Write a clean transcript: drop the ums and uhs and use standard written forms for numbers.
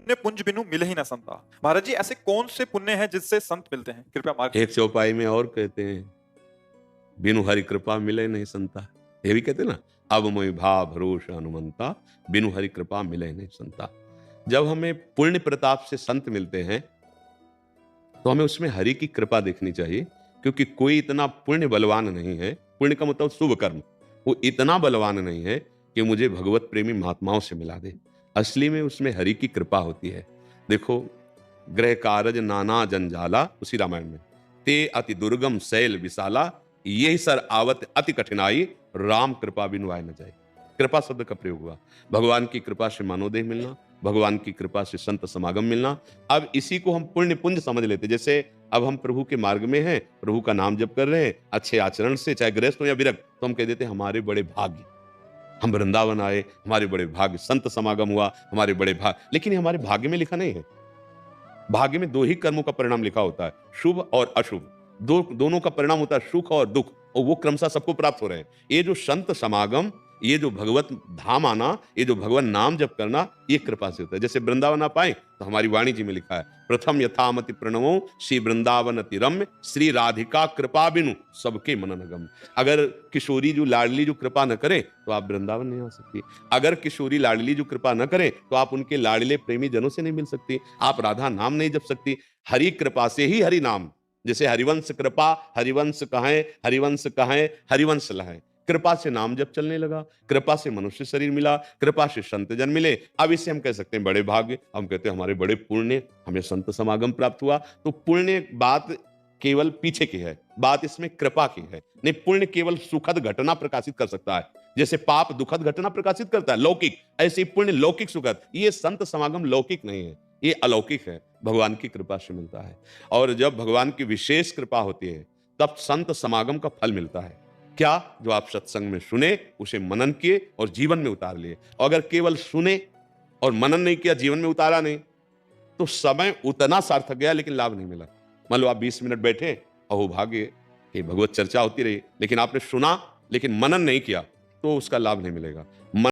पुण्य पुंज बिनु मिले ही न संता। महाराज जी, ऐसे कौन से पुण्य हैं जिससे संत मिलते हैं? कृपया मार्ग। एक चौपाई में और कहते हैं, बिनु हरि कृपा मिले नहीं संता। ये भी कहते हैं ना, अब मोहि भाव भरोसा हनुमंता, बिनु हरि कृपा मिले नहीं संता। जब हमें पुण्य प्रताप से संत मिलते हैं तो हमें उसमें हरि की कृपा देखनी चाहिए, क्योंकि कोई इतना पुण्य बलवान नहीं है, पुण्य का मतलब शुभ कर्म, वो इतना बलवान नहीं है कि मुझे भगवत प्रेमी महात्माओं से मिला दे। असली में उसमें हरि की कृपा होती है। देखो, ग्रह कारज नाना जंजाला, उसी रामायण में, ते अति दुर्गम शैल विशाला, यही सर आवत अति कठिनाई, राम कृपा बिनु आए न जाए। कृपा शब्द का प्रयोग हुआ। भगवान की कृपा से मानवदेह मिलना, भगवान की कृपा से संत समागम मिलना। अब इसी को हम पुण्य पुंज समझ लेते। जैसे अब हम प्रभु के मार्ग में हैं, प्रभु का नाम जप कर रहे हैं, अच्छे आचरण से, चाहे गृहस्थ हो या विरक्त, तो हम कह देते हैं हमारे बड़े भाग्य, हम वृंदावन आए, हमारे बड़े भाग्य, संत समागम हुआ, हमारे बड़े भाग्य। लेकिन ये हमारे भाग्य में लिखा नहीं है। भाग्य में दो ही कर्मों का परिणाम लिखा होता है, शुभ और अशुभ। दोनों का परिणाम होता है सुख और दुख, और वो क्रमशः सबको प्राप्त हो रहे हैं। ये जो संत समागम, ये जो भगवत धाम आना, ये जो भगवान नाम जप करना, ये कृपा से होता है। जैसे वृंदावन आप आए तो हमारी वाणी जी में लिखा है, प्रथम यथामति प्रणवो श्री वृंदावन अति रम्य, श्री राधिका कृपा बिनु सबके मनन गम्य। अगर किशोरी जो लाडली जो कृपा न करे तो आप वृंदावन नहीं आ सकती। अगर किशोरी लाडली जो कृपा न करे तो आप उनके लाडले प्रेमी जनों से नहीं मिल सकती, आप राधा नाम नहीं जप सकती। हरि कृपा से ही हरि नाम, जैसे हरिवंश कृपा, हरिवंश कहें, हरिवंश कहें, हरिवंश लहें। कृपा से नाम जब चलने लगा, कृपा से मनुष्य शरीर मिला, कृपा से संत जन मिले। अब इसे हम कह सकते हैं बड़े भाग्य, हम कहते हैं हमारे बड़े पुण्य, हमें संत समागम प्राप्त हुआ। तो पुण्य बात केवल पीछे की है, बात इसमें कृपा की है। नहीं, पुण्य केवल सुखद घटना प्रकाशित कर सकता है, जैसे पाप दुखद घटना प्रकाशित करता है, लौकिक, ऐसे ही पुण्य लौकिक सुखद। ये संत समागम लौकिक नहीं है, ये अलौकिक है, भगवान की कृपा से मिलता है। और जब भगवान की विशेष कृपा होती है तब संत समागम का फल मिलता है। क्या? जो आप सत्संग में सुने, उसे मनन किए और जीवन में उतार लिए। अगर केवल सुने और मनन नहीं किया, जीवन में उतारा नहीं, तो समय उतना सार्थक गया लेकिन लाभ नहीं मिला। मान लो आप 20 मिनट बैठे, अहोभाग्य कि भगवत चर्चा होती रही, लेकिन आपने सुना लेकिन मनन नहीं किया, तो उसका लाभ नहीं मिलेगा।